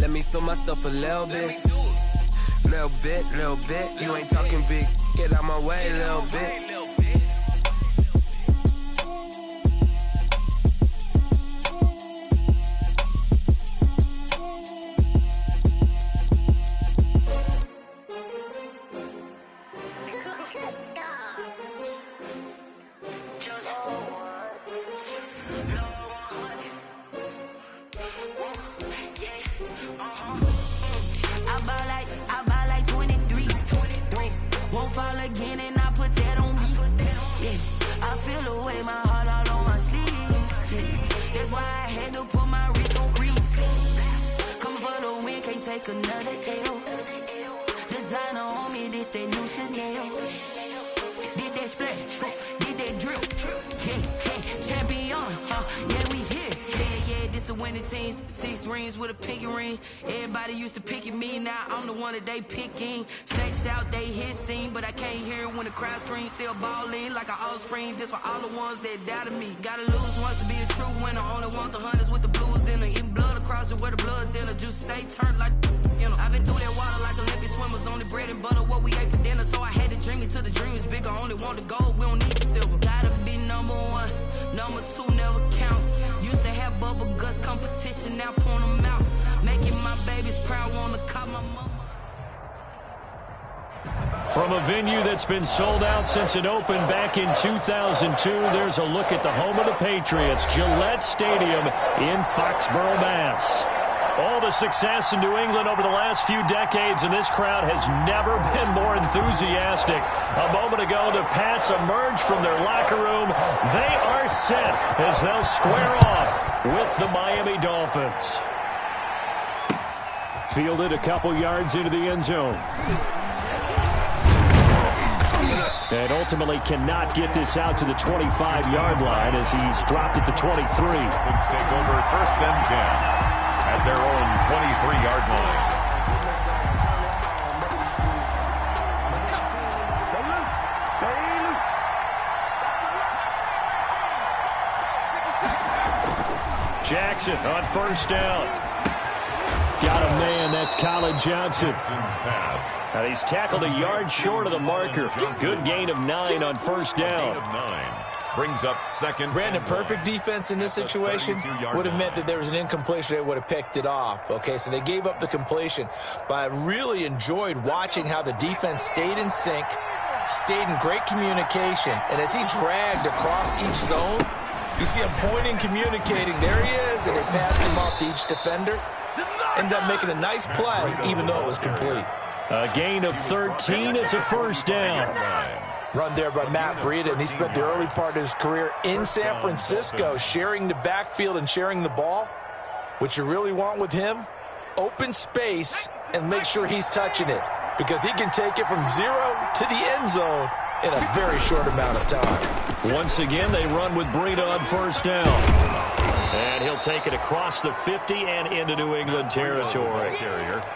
Let me feel myself a little bit. Little bit, little bit. You ain't talking big. Get out my way, little bit. They picking snakes out, they hissing, but I can't hear when the crowd screams. Still balling like an offspring. This for all the ones that doubted me. Gotta lose once to be a true winner. Only want the hunters with the blues in it. Eating blood across it where the blood thinner. Juice stay turned like you know. I've been through that water like Olympic swimmers. Only bread and butter what we ate for dinner. So I had to dream it till the dream is bigger. Only want the gold, we don't need the silver. Gotta be number one, number two never count. Used to have bubble guts competition, now point them out. Making my babies proud, wanna call my mama. From a venue that's been sold out since it opened back in 2002, there's a look at the home of the Patriots, Gillette Stadium in Foxborough, Mass. All the success in New England over the last few decades, and this crowd has never been more enthusiastic. A moment ago, the Pats emerged from their locker room. They are set as they'll square off with the Miami Dolphins. Fielded a couple yards into the end zone. And ultimately cannot get this out to the 25-yard line as he's dropped it to 23. Let's take over first and 10 at their own 23-yard line. Stay loose. Jackson on first down. Got a man, that's Colin Johnson. And he's tackled a yard short of the marker. Good gain of 9 on first down. Brings up second. Brandon, perfect defense in this situation would have meant that there was an incompletion. They would have picked it off. Okay, so they gave up the completion. But I really enjoyed watching how the defense stayed in sync, stayed in great communication. And as he dragged across each zone, you see him pointing, communicating. There he is, and they passed him off to each defender. Ended up making a nice play, even though it was complete. A gain of 13. It's a first down. Run there by Matt Breida, and he spent the early part of his career in San Francisco sharing the backfield and sharing the ball. What you really want with him, open space and make sure he's touching it, because he can take it from 0 to the end zone in a very short amount of time. Once again, they run with Breida on first down. And he'll take it across the 50 and into New England territory.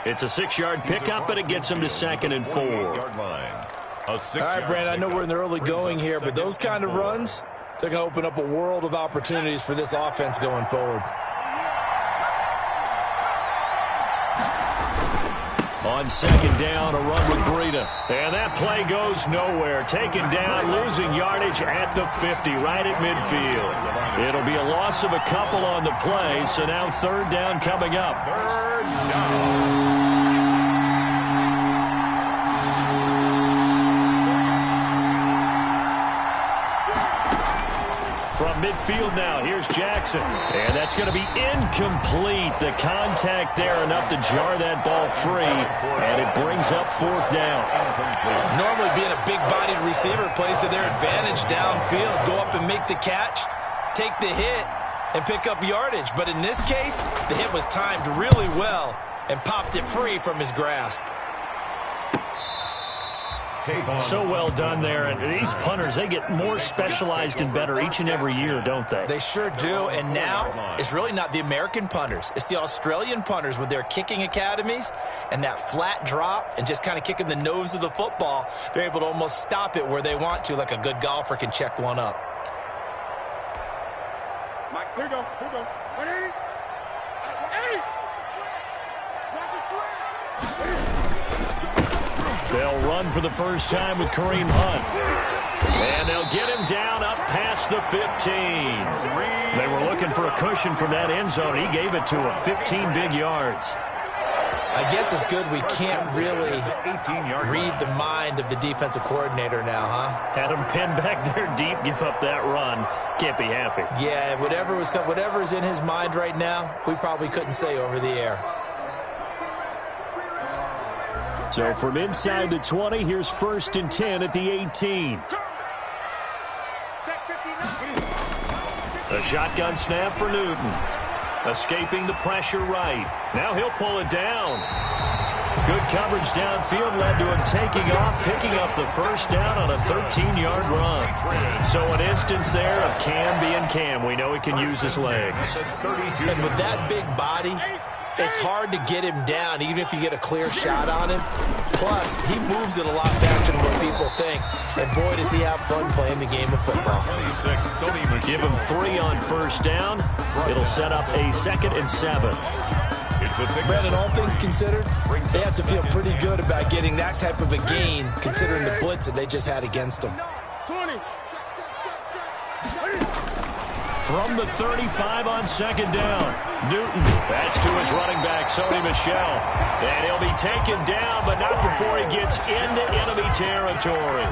It's a 6-yard pickup, but it gets him to 2nd and 4. All right, Brandon, I know we're in the early going here, but those kind of runs, they're going to open up a world of opportunities for this offense going forward. On second down, a run with Breida. And that play goes nowhere. Taken down, losing yardage at the 50, right at midfield. It'll be a loss of a couple on the play, so now third down coming up. Third down. From midfield now, here's Jackson. And that's going to be incomplete. The contact there enough to jar that ball free. And it brings up fourth down. Normally being a big-bodied receiver plays to their advantage downfield. Go up and make the catch, take the hit, and pick up yardage. But in this case, the hit was timed really well and popped it free from his grasp. So well done there. And these punters, they get more specialized and better each and every year, don't they? They sure do. And now it's really not the American punters. It's the Australian punters with their kicking academies and that flat drop and just kind of kicking the nose of the football. They're able to almost stop it where they want to, like a good golfer can check one up. Mike, here you go. Here you go. 180. 180. They'll run for the first time with Kareem Hunt. And they'll get him down up past the 15. They were looking for a cushion from that end zone. He gave it to him. 15 big yards. I guess it's good we can't really read the mind of the defensive coordinator now, huh? Had him pinned back there deep, give up that run. Can't be happy. Yeah, whatever is in his mind right now, we probably couldn't say over the air. So from inside the 20, here's 1st and 10 at the 18. A shotgun snap for Newton. Escaping the pressure right. Now he'll pull it down. Good coverage downfield led to him taking off, picking up the first down on a 13-yard run. So an instance there of Cam being Cam. We know he can use his legs. And with that big body, it's hard to get him down, even if you get a clear shot on him. Plus, he moves it a lot faster than what people think. And boy, does he have fun playing the game of football. Give him 3 on first down. It'll set up a 2nd and 7. Brandon, all things considered, they have to feel pretty good about getting that type of a gain, considering the blitz that they just had against them. From the 35 on 2nd down, Newton. That's to his running back, Sony Michel. And he'll be taken down, but not before he gets into enemy territory.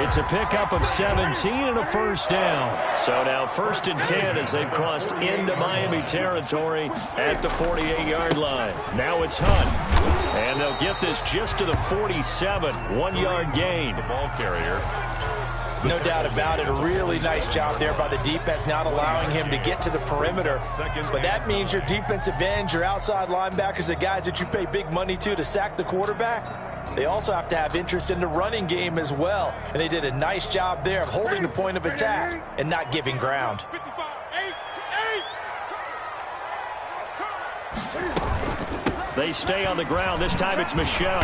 It's a pickup of 17 and a first down. So now 1st and 10 as they've crossed into Miami territory at the 48-yard line. Now it's Hunt. And they'll get this just to the 47, 1-yard gain. The ball carrier. No doubt about it. A really nice job there by the defense, not allowing him to get to the perimeter. But that means your defensive ends, your outside linebackers, the guys that you pay big money to sack the quarterback, they also have to have interest in the running game as well. And they did a nice job there of holding the point of attack and not giving ground. They stay on the ground. This time it's Michel.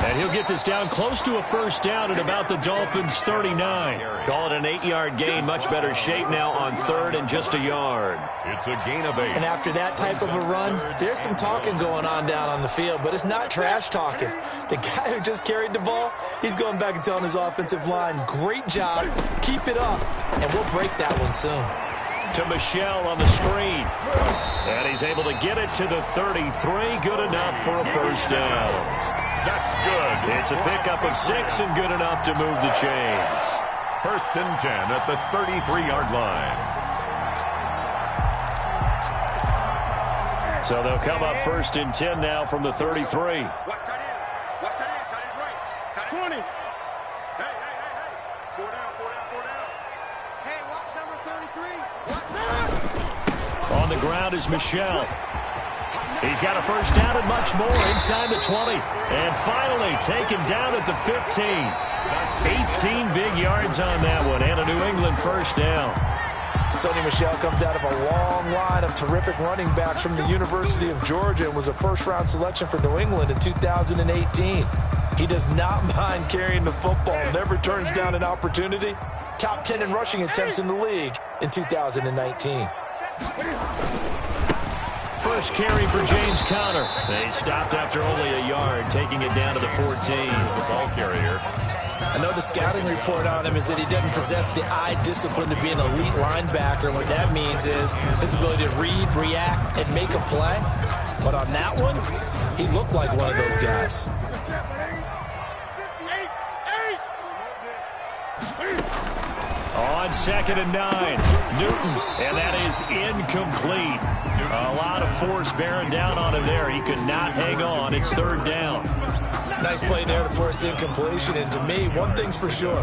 And he'll get this down close to a first down at about the Dolphins' 39. Call it an 8-yard gain. Much better shape now on 3rd and just a yard. It's a gain of 8. And after that type of a run, there's some talking going on down on the field, but it's not trash talking. The guy who just carried the ball, he's going back and telling his offensive line, great job, keep it up, and we'll break that one soon. To Michel on the screen. And he's able to get it to the 33. Good enough for a first down. That's good. It's a pickup of 6 and good enough to move the chains. 1st and 10 at the 33-yard line. So they'll come up 1st and 10 now from the 33. Watch tight end. Watch tight end. Tight end's right. Tight end. 20. Hey. 4 down. Hey, watch number 33. Watch that. On the ground is Michel. He's got a first down and much more inside the 20. And finally taken down at the 15. 18 big yards on that one and a New England first down. Sony Michel comes out of a long line of terrific running backs from the University of Georgia and was a first-round selection for New England in 2018. He does not mind carrying the football, never turns down an opportunity. Top 10 in rushing attempts in the league in 2019. First carry for James Conner. They stopped after only a yard, taking it down to the 14. The ball carrier. I know the scouting report on him is that he doesn't possess the eye discipline to be an elite linebacker. What that means is his ability to read, react, and make a play. But on that one, he looked like one of those guys. On 2nd and 9, Newton, and that is incomplete. A lot of force bearing down on him there. He could not hang on. It's 3rd down. Nice play there to force the incompletion. And to me, one thing's for sure.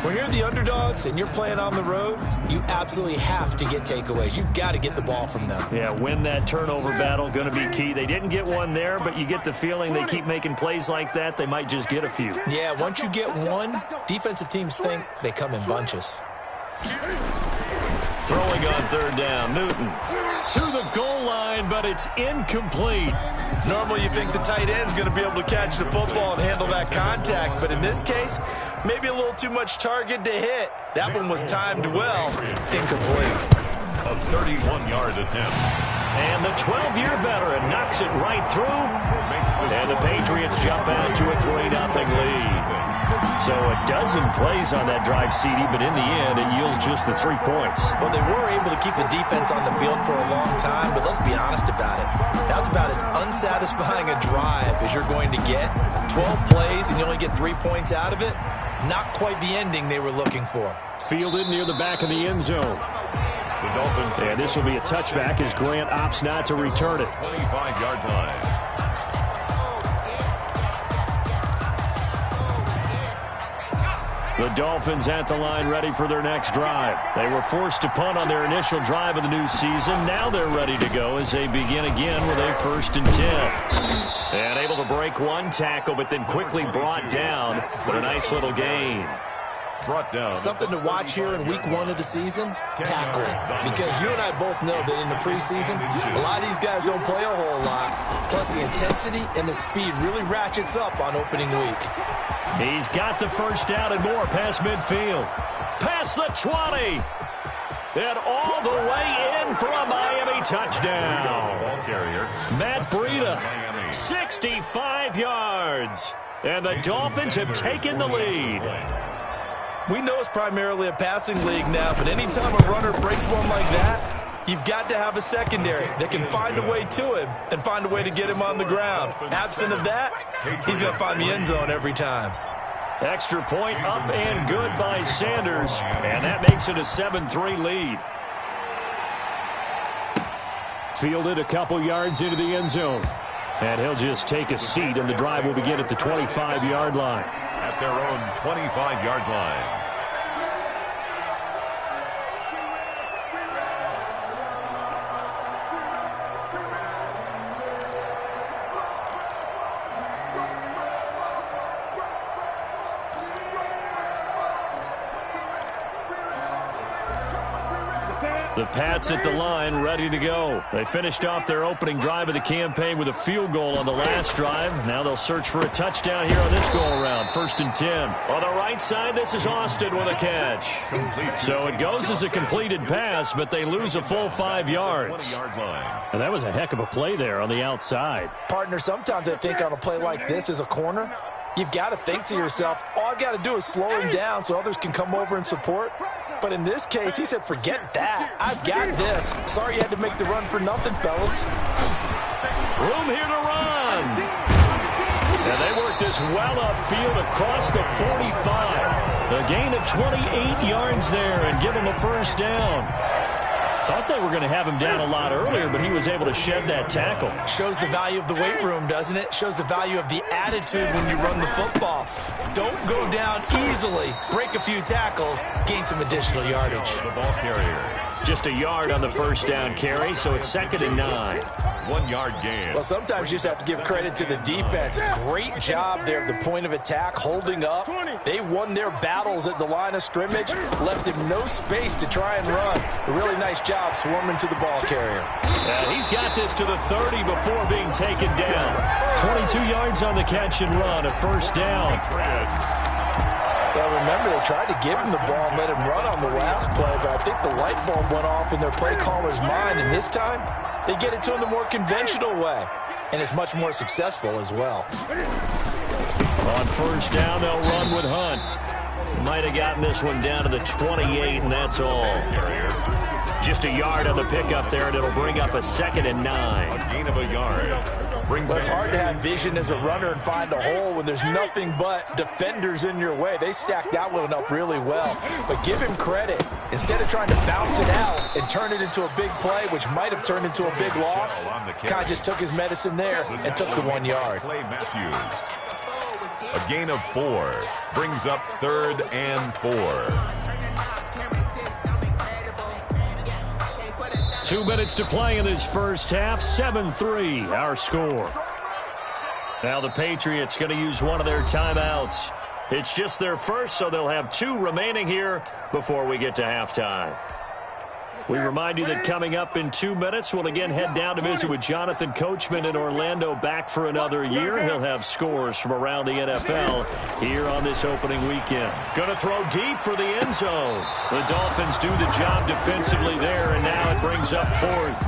When you're the underdogs and you're playing on the road, you absolutely have to get takeaways. You've got to get the ball from them. Yeah, win that turnover battle, going to be key. They didn't get one there, but you get the feeling they keep making plays like that, they might just get a few. Yeah, once you get one, defensive teams think they come in bunches. Throwing on 3rd down, Newton to the goal line, but it's incomplete. Normally you think the tight end's going to be able to catch the football and handle that contact, but in this case, maybe a little too much target to hit. That one was timed well. Incomplete. A 31-yard attempt. And the 12-year veteran knocks it right through. Makes And the Patriots jump out to a 3-0 lead. So a dozen plays on that drive, CD, but in the end, it yields just the 3 points. Well, they were able to keep the defense on the field for a long time, but let's be honest about it. That was about as unsatisfying a drive as you're going to get. 12 plays and you only get 3 points out of it. Not quite the ending they were looking for. Fielded near the back of the end zone. The Dolphins. And this will be a touchback as Grant opts not to return it. 25-yard line. The Dolphins at the line ready for their next drive. They were forced to punt on their initial drive of the new season. Now they're ready to go as they begin again with a 1st and 10. And able to break one tackle, but then quickly brought down. But a nice little gain. Brought down. Something to watch here in week 1 of the season, tackling. Because you and I both know that in the preseason, a lot of these guys don't play a whole lot. Plus the intensity and the speed really ratchets up on opening week. He's got the first down and more past midfield. Past the 20. And all the way in for a Miami touchdown. Ball carrier. Matt Breida, 65 yards. And the Dolphins have taken the lead. We know it's primarily a passing league now, but anytime a runner breaks one like that, you've got to have a secondary that can find a way to him and find a way to get him on the ground. Absent of that, he's going to find the end zone every time. Extra point up and good by Sanders, and that makes it a 7-3 lead. Fielded a couple yards into the end zone, and he'll just take a seat, and the drive will begin at the 25-yard line. At their own 25-yard line. The Pats at the line, ready to go. They finished off their opening drive of the campaign with a field goal on the last drive. Now they'll search for a touchdown here on this go-around. 1st and 10. On the right side, this is Austin with a catch. So it goes as a completed pass, but they lose a full 5 yards. And that was a heck of a play there on the outside. Partner, sometimes I think on a play like this as a corner, you've got to think to yourself, all I've got to do is slow him down so others can come over and support. But in this case, he said, forget that. I've got this. Sorry you had to make the run for nothing, fellas. Room here to run. And they work this well upfield across the 45. A gain of 28 yards there and give him a first down. Thought they were going to have him down a lot earlier, but he was able to shed that tackle. Shows the value of the weight room, doesn't it? Shows the value of the attitude when you run the football. Don't go down easily. Break a few tackles. Gain some additional yardage. The ball carrier. Just a yard on the first down carry, so it's 2nd and 9. 1 yard gain. Well, sometimes you just have to give credit to the defense. Great job there at the point of attack, holding up. They won their battles at the line of scrimmage, left him no space to try and run. A really nice job swarming to the ball carrier. And he's got this to the 30 before being taken down. 22 yards on the catch and run, a first down. Well, remember, they tried to give him the ball and let him run on the last play, but I think the light bulb went off in their play caller's mind, and this time, they get it to him the more conventional way, and it's much more successful as well. On first down, they'll run with Hunt. Might have gotten this one down to the 28, and that's all. Just a yard on the pickup there, and it'll bring up a 2nd and 9. A gain of a yard. Well, it's hard to have vision as a runner and find a hole when there's nothing but defenders in your way. They stacked that one up really well. But give him credit. Instead of trying to bounce it out and turn it into a big play, which might have turned into a big loss, kind of just took his medicine there and took the 1 yard. A gain of 4 brings up 3rd and 4. 2 minutes to play in this first half. 7-3, our score. Now the Patriots going to use one of their timeouts. It's just their first, so they'll have 2 remaining here before we get to halftime. We remind you that coming up in 2 minutes, we'll again head down to visit with Jonathan Coachman in Orlando, back for another year. He'll have scores from around the NFL here on this opening weekend. Going to throw deep for the end zone. The Dolphins do the job defensively there, and now it brings up fourth.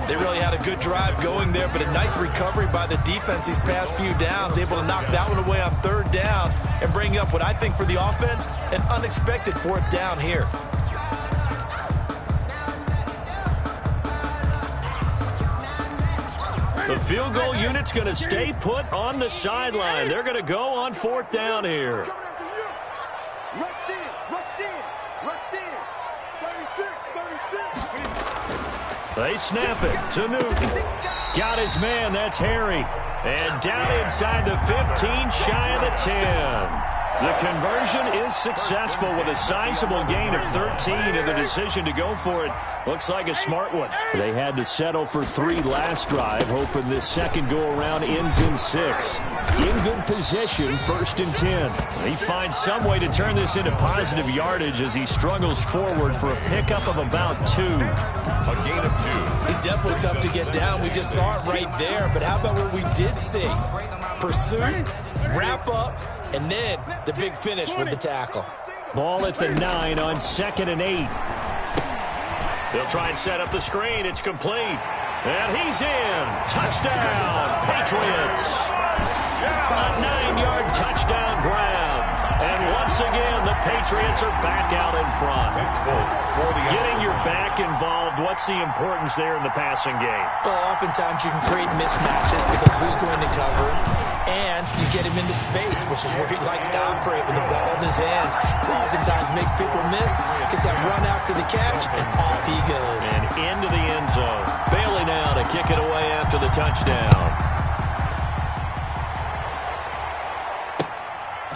They really had a good drive going there, but a nice recovery by the defense these past few downs, able to knock that one away on third down and bring up what I think for the offense, an unexpected fourth down here. The field goal unit's going to stay put on the sideline. They're going to go on fourth down here. Rush in, rush in, rush in. 36, 36. They snap it to Newton. Got his man, that's Harry. And down inside the 15, shy of the 10. The conversion is successful with a sizable gain of 13, and the decision to go for it looks like a smart one. They had to settle for 3 last drive, hoping this second go-around ends in 6. In good position, 1st and 10. He finds some way to turn this into positive yardage as he struggles forward for a pickup of about 2. A gain of 2. He's definitely tough to get down. We just saw it right there, but how about what we did see? Pursuit, wrap up, and then the big finish with the tackle. Ball at the 9 on 2nd and 8. They'll try and set up the screen. It's complete. And he's in. Touchdown, Patriots. A 9-yard touchdown grab. And once again, the Patriots are back out in front. Getting your back involved, what's the importance there in the passing game? Well, oftentimes you can create mismatches because who's going to cover him? And you get him into space, which is where he likes to operate with the ball in his hands. Oftentimes makes people miss, gets that run after the catch, and off he goes. And into the end zone. Bailey now to kick it away after the touchdown.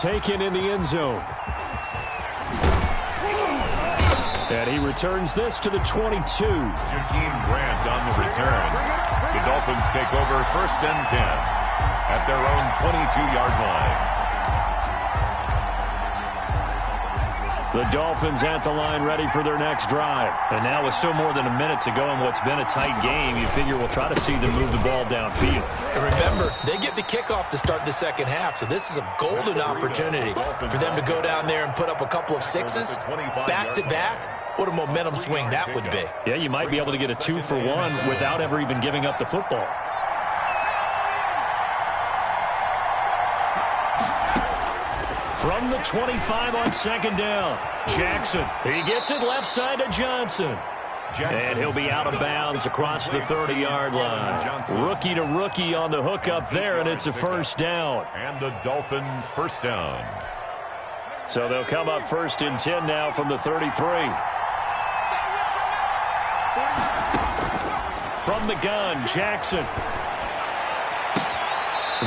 Taken in the end zone. And he returns this to the 22. Jakeem Grant on the return. The Dolphins take over 1st and 10. At their own 22-yard line. The Dolphins at the line ready for their next drive. And now with still more than a minute to go in what's been a tight game, you figure we'll try to see them move the ball downfield. And remember, they get the kickoff to start the second half, so this is a golden opportunity for them to go down there and put up a couple of 6s back-to-back. What a momentum swing that would be. Yeah, you might be able to get a 2-for-1 without ever even giving up the football. From the 25 on 2nd down, Jackson. He gets it left side to Johnson. And he'll be out of bounds across the 30-yard line. Rookie to rookie on the hook up there, and it's a 1st down. And the Dolphin 1st down. So they'll come up 1st and 10 now from the 33. From the gun, Jackson.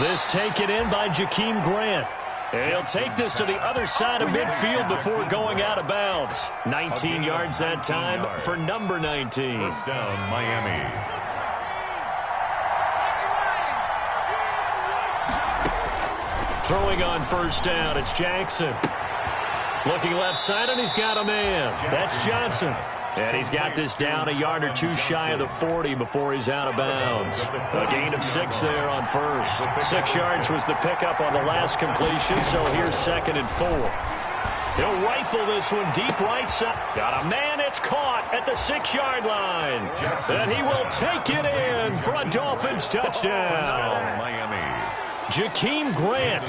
This taken in by Jakeem Grant. And he'll take this to the other side of midfield before going out of bounds. 19 yards that time for number 19. 1st down, Miami. Throwing on 1st down, it's Jackson. Looking left side, and he's got a man. That's Johnson. And he's got this down a yard or 2 shy of the 40 before he's out of bounds. A gain of 6 there on 1st. 6 yards was the pickup on the last completion, so here's 2nd and 4. He'll rifle this one deep right side. Got a man, it's caught at the 6-yard line. And he will take it in for a Dolphins touchdown. Miami. Jakeem Grant,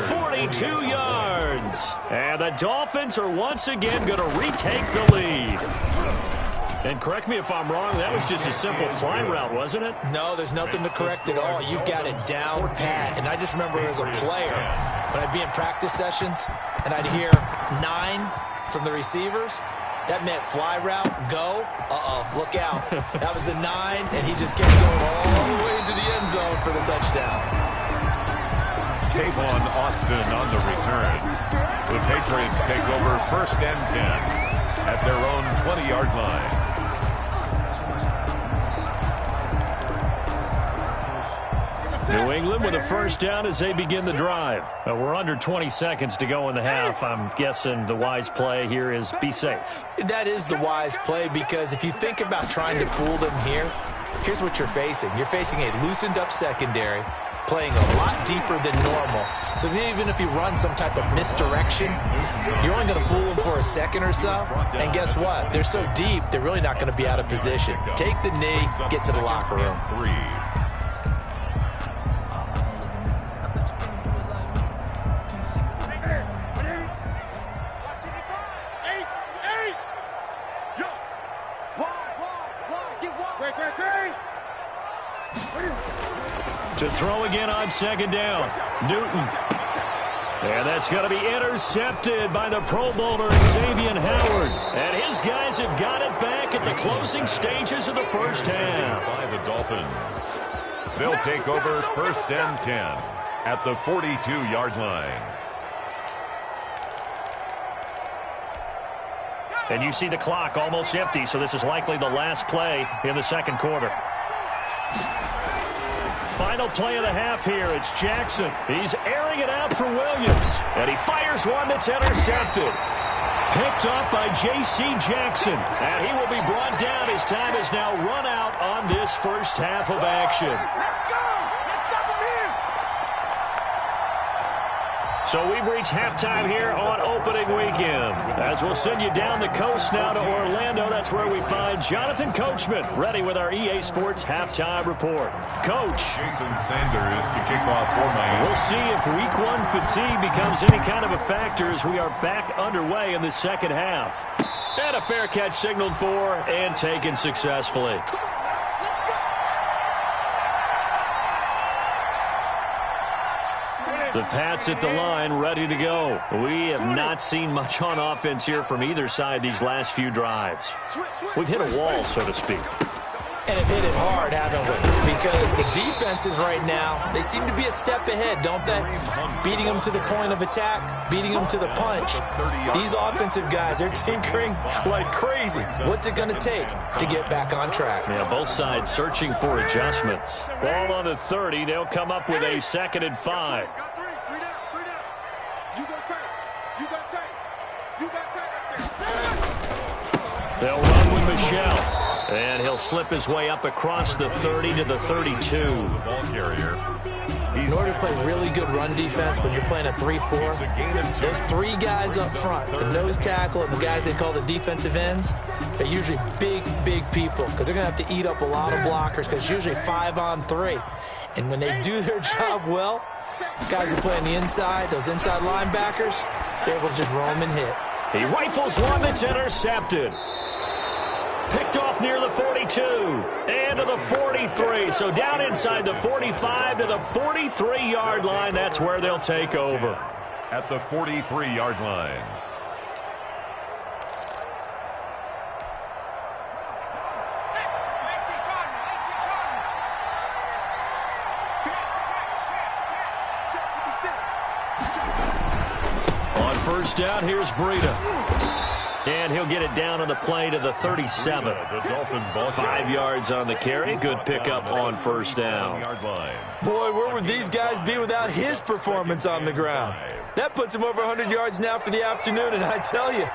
42 yards. And the Dolphins are once again going to retake the lead. And correct me if I'm wrong, that was just a simple fly route, wasn't it? No, there's nothing to correct at all. You've got it down pat. And I just remember as a player, when I'd be in practice sessions and I'd hear 9 from the receivers, that meant fly route, go, look out. That was the 9, and he just kept going all the way into the end zone for the touchdown. Tavon Austin on the return. The Patriots take over 1st and 10 at their own 20-yard line. New England with a first down as they begin the drive. We're under 20 seconds to go in the half. I'm guessing the wise play here is be safe. That is the wise play, because if you think about trying to fool them here, here's what you're facing. You're facing a loosened up secondary, playing a lot deeper than normal. So even if you run some type of misdirection, you're only going to fool them for a second or so. And guess what? They're so deep, they're really not going to be out of position. Take the knee, get to the locker room. To throw again on second down. Newton. And that's going to be intercepted by the Pro Bowler Xavier Howard. And his guys have got it back at the closing stages of the first half. By the Dolphins. They'll take over first and 10 at the 42-yard line. And you see the clock almost empty, so this is likely the last play in the second quarter. Final play of the half here. It's Jackson. He's airing it out for Williams. And he fires one that's intercepted. Picked up by J.C. Jackson. And he will be brought down. His time is now run out on this first half of action. So we've reached halftime here on opening weekend. As we'll send you down the coast now to Orlando, that's where we find Jonathan Coachman ready with our EA Sports halftime report. Coach. Jason Sanders to kick off for Miami. We'll see if week one fatigue becomes any kind of a factor as we are back underway in the second half. And a fair catch signaled for and taken successfully. The Pats at the line, ready to go. We have not seen much on offense here from either side these last few drives. We've hit a wall, so to speak. And have hit it hard, haven't we? Because the defenses right now, they seem to be a step ahead, don't they? Beating them to the point of attack, beating them to the punch. These offensive guys, they're tinkering like crazy. What's it going to take to get back on track? Yeah, both sides searching for adjustments. Ball on the 30. They'll come up with a 2nd and 5. They'll run with Michelle. And he'll slip his way up across the 30 to the 32. Ball carrier. In order to play really good run defense when you're playing a 3-4, those three guys up front, the nose tackle and the guys they call the defensive ends, are usually big, big people because they're going to have to eat up a lot of blockers because it's usually 5-on-3. And when they do their job well, guys who play on the inside, those inside linebackers, they're able to just roam and hit. He rifles one that's intercepted. Picked off near the 42 and to the 43. So down inside the 45 to the 43-yard line. That's where they'll take over. At the 43-yard line. On first down, here's Breida. And he'll get it down on the play to the 37. The Dolphin ball 5 yards on the carry. Good pickup on first down. Boy, where would these guys be without his performance on the ground? That puts him over 100 yards now for the afternoon, and I tell you,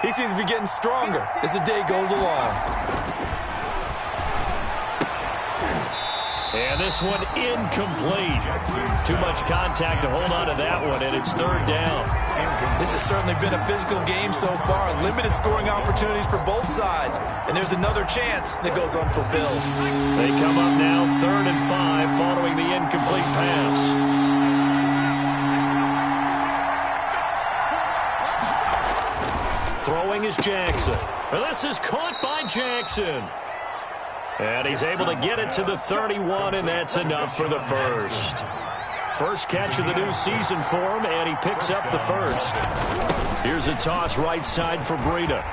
he seems to be getting stronger as the day goes along. And this one incomplete. Too much contact to hold on to that one, and it's third down. This has certainly been a physical game so far. Limited scoring opportunities for both sides. And there's another chance that goes unfulfilled. They come up now 3rd and 5 following the incomplete pass. Throwing is Jackson. This is caught by Jackson. And he's able to get it to the 31, and that's enough for the first. First catch of the new season for him, and he picks up the first. Here's a toss right side for Breida.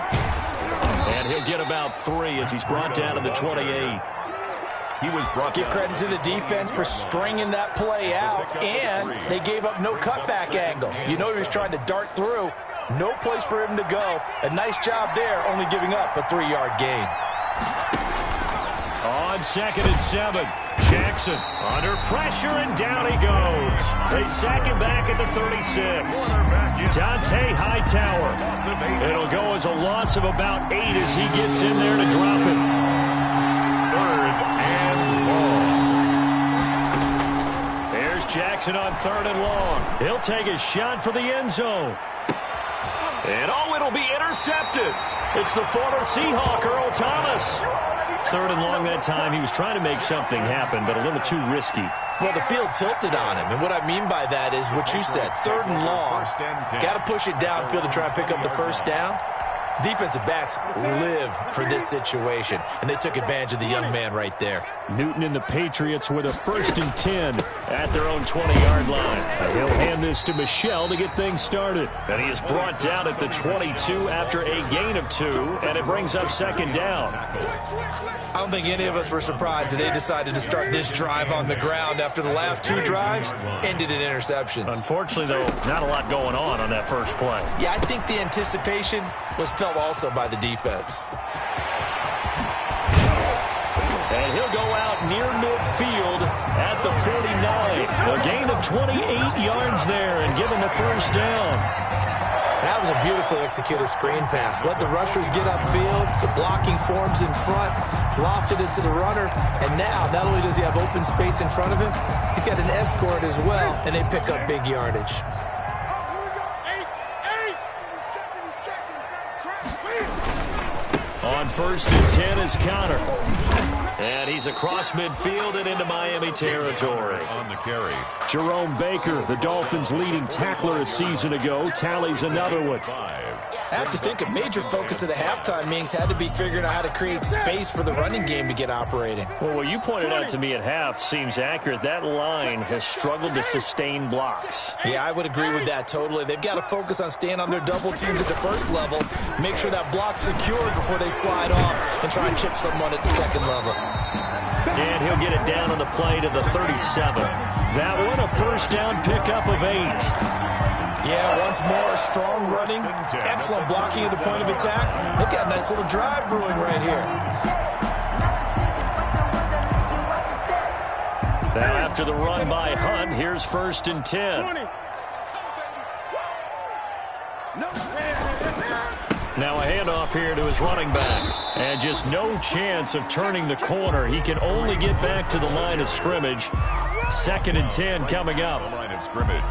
And he'll get about 3 as he's brought down to the 28. He was brought Give credit to the defense for stringing that play out, and they gave up no cutback angle. You know he was trying to dart through. No place for him to go. A nice job there, only giving up a 3-yard gain. On 2nd and 7, Jackson Jackson under pressure, and down he goes. They sack him back at the 36. Dante Hightower. It'll go as a loss of about 8 as he gets in there to drop it. 3rd and long. There's Jackson on 3rd and long. He'll take his shot for the end zone. And it'll be intercepted. It's the former Seahawk, Earl Thomas. 3rd and long that time. He was trying to make something happen, but a little too risky. Well, the field tilted on him, and what I mean by that is what you said, 3rd and long. Got to push it downfield to try and pick up the first down. Defensive backs live for this situation, and they took advantage of the young man right there. Newton and the Patriots with a 1st and 10 at their own 20-yard line. He'll hand this to Michel to get things started. And he is brought down at the 22 after a gain of 2, and it brings up 2nd down. I don't think any of us were surprised that they decided to start this drive on the ground after the last 2 drives ended in interceptions. Unfortunately, though, not a lot going on that first play. Yeah, I think the anticipation was felt also by the defense. And he'll go out near midfield at the 49. A gain of 28 yards there and give him a first down. That was a beautifully executed screen pass. Let the rushers get upfield. The blocking forms in front. Lofted it to the runner. And now, not only does he have open space in front of him, he's got an escort as well, and they pick up big yardage. On 1st and 10 is Connor. And he's across midfield and into Miami territory. On the carry. Jerome Baker, the Dolphins' leading tackler a season ago, tallies another one. I have to think a major focus of the halftime meetings had to be figuring out how to create space for the running game to get operating. Well, what you pointed out to me at half seems accurate. That line has struggled to sustain blocks. Yeah, I would agree with that totally. They've got to focus on staying on their double teams at the first level, make sure that block's secured before they slide off and try and chip someone at the second level. And he'll get it down on the play to the 37. That one a first down pickup of 8. Yeah, once more, strong running, excellent blocking at the point of attack. They've got a nice little drive brewing right here. Now after the run by Hunt, here's 1st and 10. Now a handoff here to his running back. And just no chance of turning the corner. He can only get back to the line of scrimmage. 2nd and 10 coming up. Line of scrimmage.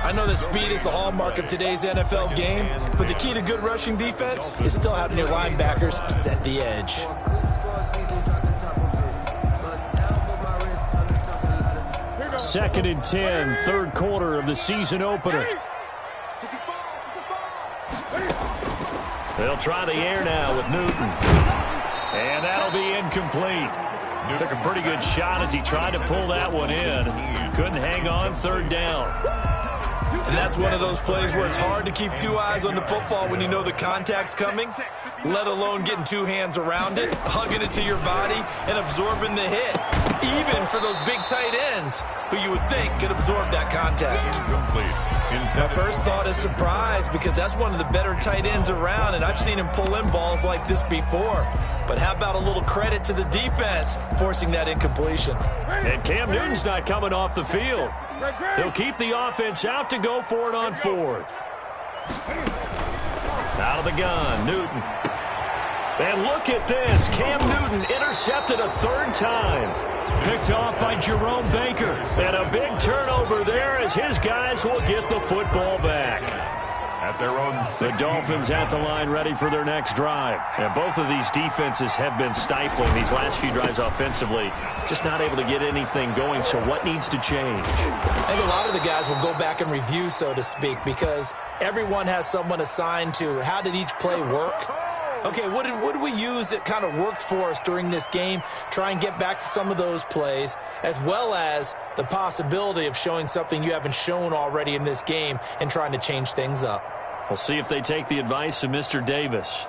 I know that speed is the hallmark of today's NFL game, but the key to good rushing defense is still having your linebackers set the edge. Second and 10, 3rd quarter of the season opener. They'll try the air now with Newton. And that'll be incomplete. Took a pretty good shot as he tried to pull that one in. Couldn't hang on, 3rd down. And that's one of those plays where it's hard to keep 2 eyes on the football when you know the contact's coming, let alone getting 2 hands around it, hugging it to your body, and absorbing the hit. Even for those big tight ends who you would think could absorb that contact. Incomplete. My first thought is surprise because that's one of the better tight ends around, and I've seen him pull in balls like this before. But how about a little credit to the defense forcing that incompletion? And Cam Newton's not coming off the field. He'll keep the offense out to go for it on 4th. Out of the gun, Newton. And look at this. Cam Newton intercepted a 3rd time. Picked off by Jerome Baker. And a big turnover there as his guys will get the football back. At their own 16. The Dolphins at the line ready for their next drive. And both of these defenses have been stifling these last few drives offensively. Just not able to get anything going, so what needs to change? I think a lot of the guys will go back and review, so to speak, because everyone has someone assigned to how did each play work. Okay, what did we use that kind of worked for us during this game? Try and get back to some of those plays, as well as the possibility of showing something you haven't shown already in this game and trying to change things up. We'll see if they take the advice of Mr. Davis.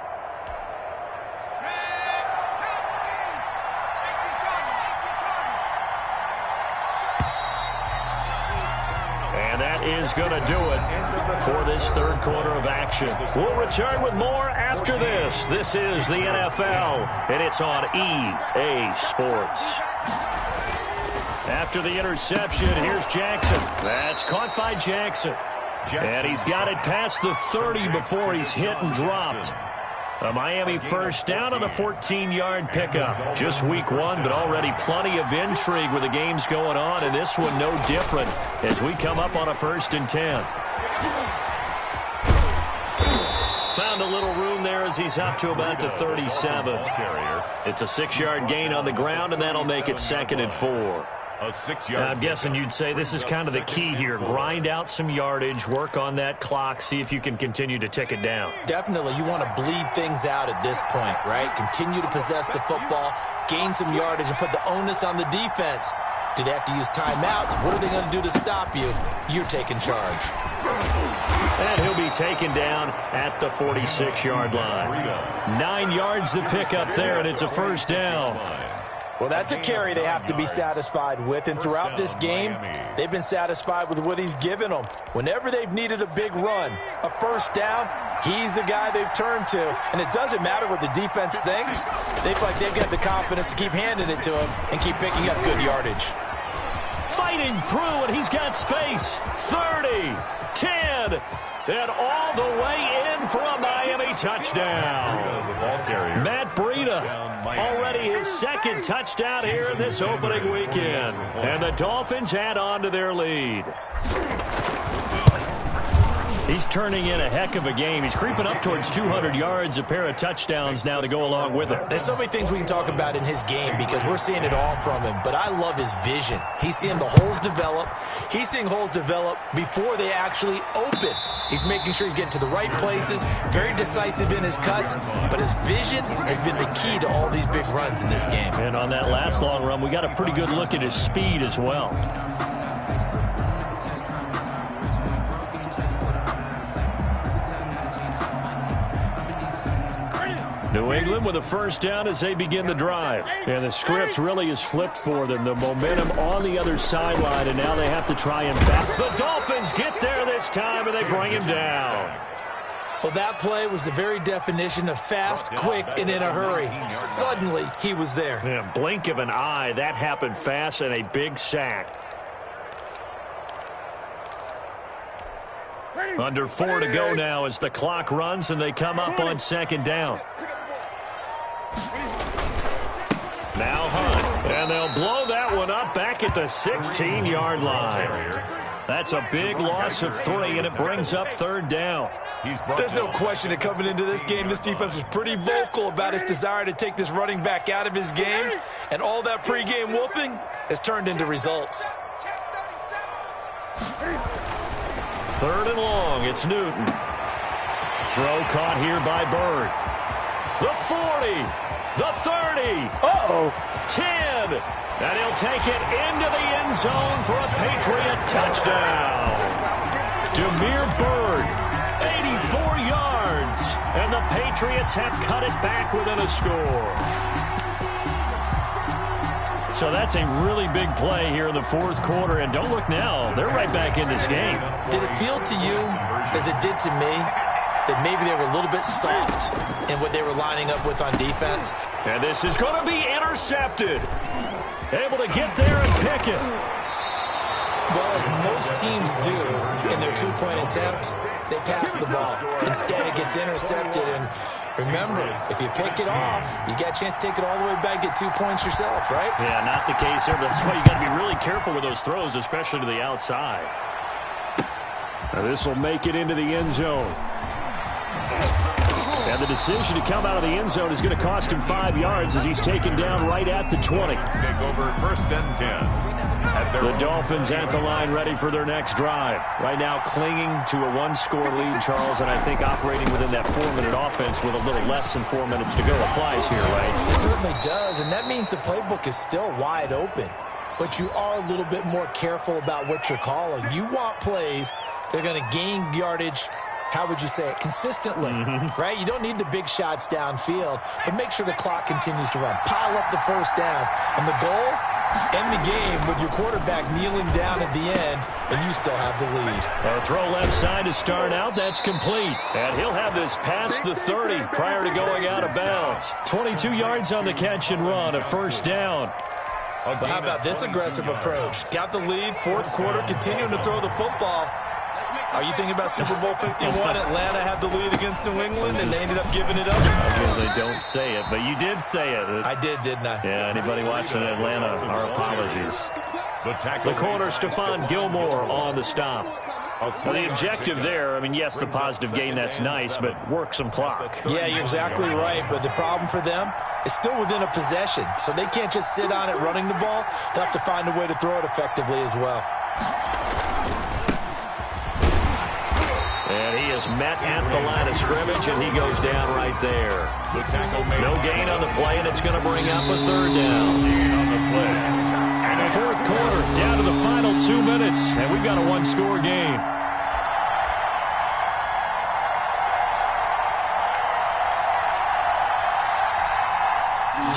And that is going to do it for this 3rd quarter of action. We'll return with more after this. This is the NFL, and it's on EA Sports. After the interception, here's Jackson. That's caught by Jackson. And he's got it past the 30 before he's hit and dropped. A Miami first down on a 14-yard pickup. Just week one, but already plenty of intrigue with the games going on, and this one no different as we come up on a 1st and 10. Found a little room there as he's up to about the 37. It's a 6-yard gain on the ground, and that'll make it 2nd and 4. I'm guessing you'd say this is kind of the key here. Grind out some yardage, work on that clock, see if you can continue to tick it down. Definitely, you want to bleed things out at this point, right? Continue to possess the football, gain some yardage, and put the onus on the defense. Do they have to use timeouts? What are they going to do to stop you? You're taking charge. And he'll be taken down at the 46-yard line. 9 yards to pick up there, and it's a 1st down. Well, that's a carry they have to be satisfied with, and throughout this game, they've been satisfied with what he's given them. Whenever they've needed a big run, a 1st down, he's the guy they've turned to, and it doesn't matter what the defense thinks. They feel like they've got the confidence to keep handing it to him and keep picking up good yardage. Fighting through, and he's got space. 30, 10, and all the way in for a Miami touchdown. Matt Breida, already his 2nd touchdown here in this opening weekend. And the Dolphins add on to their lead. He's turning in a heck of a game. He's creeping up towards 200 yards, a pair of touchdowns now to go along with him. There's so many things we can talk about in his game because we're seeing it all from him, but I love his vision. He's seeing the holes develop. He's seeing holes develop before they actually open. He's making sure he's getting to the right places, very decisive in his cuts, but his vision has been the key to all these big runs in this game. And on that last long run, we got a pretty good look at his speed as well. New England with a 1st down as they begin the drive. And the script really is flipped for them. The momentum on the other sideline, and now they have to try and back. The Dolphins get there this time, and they bring him down. Well, that play was the very definition of fast, quick, and in a hurry. Suddenly, he was there. Yeah, blink of an eye. That happened fast, and a big sack. Under 4 to go now as the clock runs, and they come up on 2nd down. Now Hunt, and they'll blow that one up back at the 16-yard line. That's a big loss of 3, and it brings up 3rd down. There's no question that coming into this game, this defense was pretty vocal about its desire to take this running back out of his game, and all that pregame wolfing has turned into results. 3rd and long, it's Newton. Throw caught here by Bird. The 40, the 30, 10, and he'll take it into the end zone for a Patriot touchdown. Demir Bird, 84 yards, and the Patriots have cut it back within a score. So that's a really big play here in the 4th quarter, and don't look now, they're right back in this game. Did it feel to you, as it did to me, that maybe they were a little bit soft in what they were lining up with on defense? And this is going to be intercepted. Able to get there and pick it. Well, as most teams do in their 2-point attempt, they pass the ball. Instead, it gets intercepted, and remember, if you pick it off, you got a chance to take it all the way back, get 2 points yourself, right? Yeah, not the case there. That's why you got to be really careful with those throws, especially to the outside. Now this will make it into the end zone. And the decision to come out of the end zone is going to cost him 5 yards as he's taken down right at the 20. Take over 1st and 10. The Dolphins at the line ready for their next drive. Right now clinging to a 1-score lead, Charles, and I think operating within that 4-minute offense with a little less than 4 minutes to go applies here, right? It certainly does, and that means the playbook is still wide open. But you are a little bit more careful about what you're calling. You want plays that are going to gain yardage, how would you say it, consistently, right? You don't need the big shots downfield, but make sure the clock continues to run. Pile up the 1st downs, and the goal, end the game with your quarterback kneeling down at the end, and you still have the lead. A throw left side to start out. That's complete. And he'll have this past the 30 prior to going out of bounds. 22 yards on the catch and run, a 1st down. But how about this aggressive approach? Got the lead, fourth quarter, continuing to throw the football. Are you thinking about Super Bowl 51? Atlanta had the lead against New England, and they ended up giving it up. I was going to say, don't say it, but you did say it. I did, didn't I? Yeah, anybody watching Atlanta, our apologies. The corner, Stephon Gilmore on the stop. Well, the objective there, I mean, yes, the positive gain, that's nice, but work some clock. Yeah, you're exactly right, but the problem for them is still within a possession, so they can't just sit on it running the ball. They'll have to find a way to throw it effectively as well. And he is met at the line of scrimmage, and he goes down right there. No gain on the play, and it's going to bring up a third down. Fourth quarter, down to the final 2 minutes, and we've got a one-score game.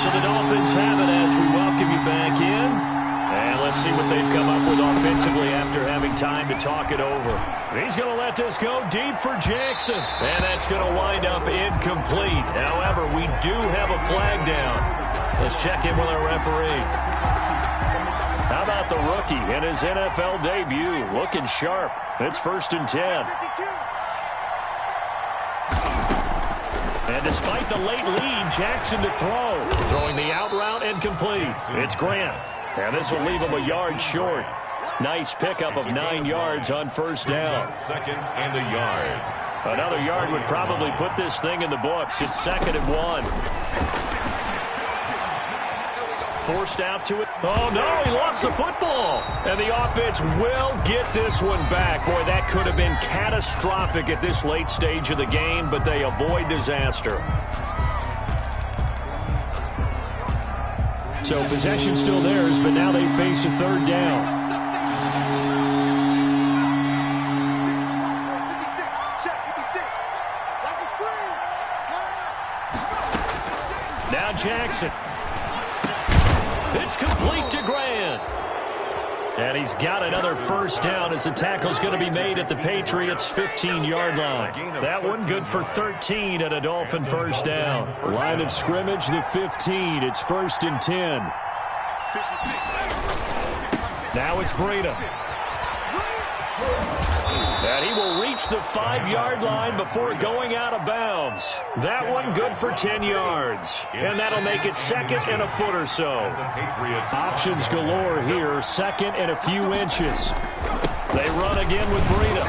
So the Dolphins have it as we welcome you back in. And let's see what they've come up with offensively after having time to talk it over. He's going to let this go deep for Jackson. And that's going to wind up incomplete. However, we do have a flag down. Let's check in with our referee. How about the rookie in his NFL debut? Looking sharp. It's 1st and 10. And despite the late lead, Jackson to throw. Throwing the out route incomplete. It's Grant. And this will leave him a yard short. Nice pickup of 9 yards on first down. 2nd and a yard. Another yard would probably put this thing in the books. It's 2nd and 1. Forced out to it. Oh, no, he lost the football. And the offense will get this one back. Boy, that could have been catastrophic at this late stage of the game, but they avoid disaster. So possession still theirs, but now they face a third down. Now Jackson. It's complete to Grant. And he's got another first down as the tackle's going to be made at the Patriots' 15-yard line. That one good for 13 at a Dolphin first down. Line of scrimmage, the 15. It's 1st and 10. Now it's Breida. And he will reach the 5-yard line before going out of bounds. That one good for 10 yards. And that'll make it 2nd and a foot or so. Options galore here. 2nd and a few inches. They run again with Breida.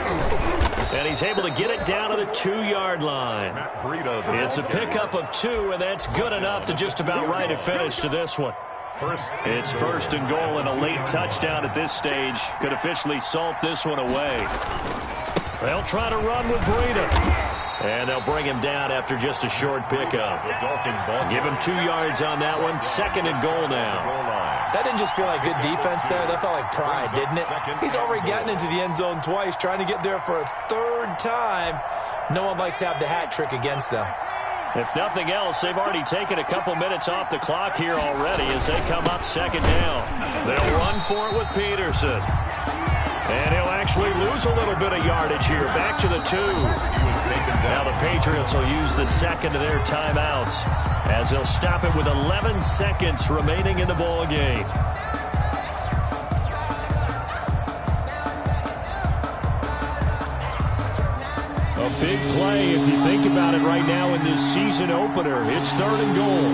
And he's able to get it down to the 2-yard line. It's a pickup of 2, and that's good enough to just about write a finish to this one. It's 1st and goal, and a late touchdown at this stage could officially salt this one away. They'll try to run with Breida. And they'll bring him down after just a short pickup. Give him 2 yards on that one. 2nd and goal now. That didn't just feel like good defense there. That felt like pride, didn't it? He's already gotten into the end zone twice, trying to get there for a 3rd time. No one likes to have the hat trick against them. If nothing else, they've already taken a couple minutes off the clock here already as they come up 2nd down. They'll run for it with Peterson. And he'll actually lose a little bit of yardage here. Back to the 2. Now the Patriots will use the 2nd of their timeouts as they'll stop it with 11 seconds remaining in the ball game. A big play if you think about it right now in this season opener. It's 3rd and goal.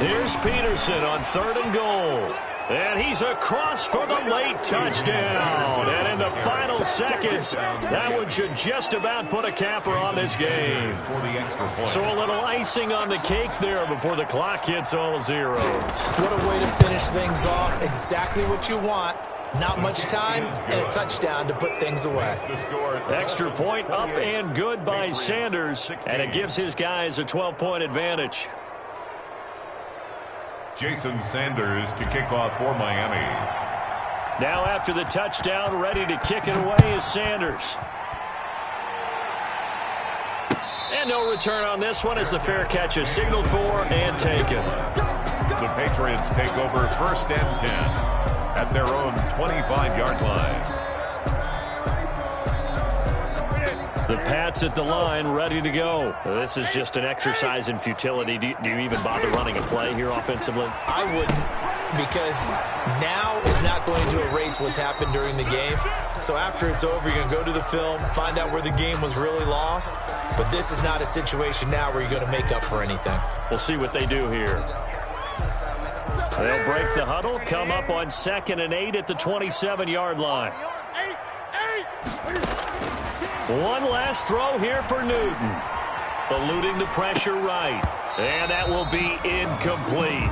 Here's Peterson on 3rd and goal. And he's across for the late touchdown. And in the final seconds, that one should just about put a capper on this game. So a little icing on the cake there before the clock hits all zeros. What a way to finish things off. Exactly what you want. Not much time and a touchdown to put things away. Extra point up and good by Sanders. And it gives his guys a 12-point advantage. Jason Sanders to kick off for Miami. Now after the touchdown, ready to kick it away is Sanders. And no return on this one as the fair catch is signaled for and taken. The Patriots take over 1st and 10 at their own 25-yard line. The Pats at the line, ready to go. This is just an exercise in futility. Do you even bother running a play here offensively? I wouldn't, because now is not going to erase what's happened during the game. So after it's over, you're going to go to the film, find out where the game was really lost. But this is not a situation now where you're going to make up for anything. We'll see what they do here. They'll break the huddle, come up on 2nd and 8 at the 27-yard line. One last throw here for Newton. Eluding the pressure right. And that will be incomplete,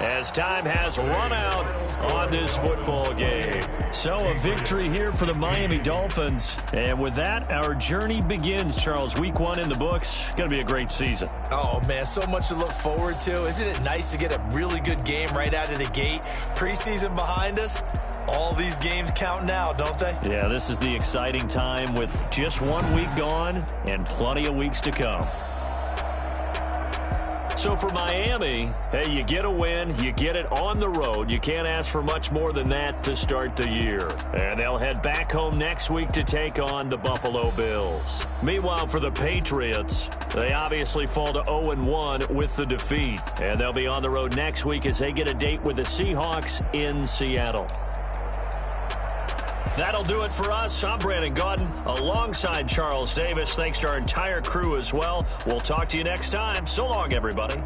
as time has run out on this football game. So a victory here for the Miami Dolphins. And with that, our journey begins, Charles. Week 1 in the books. Going to be a great season. Oh, man, so much to look forward to. Isn't it nice to get a really good game right out of the gate? Preseason behind us. All these games count now, don't they? Yeah, this is the exciting time with just 1 week gone and plenty of weeks to come. So for Miami, hey, you get a win, you get it on the road. You can't ask for much more than that to start the year. And they'll head back home next week to take on the Buffalo Bills. Meanwhile, for the Patriots, they obviously fall to 0-1 with the defeat. And they'll be on the road next week as they get a date with the Seahawks in Seattle. That'll do it for us. I'm Brandon Gaudin alongside Charles Davis. Thanks to our entire crew as well. We'll talk to you next time. So long, everybody.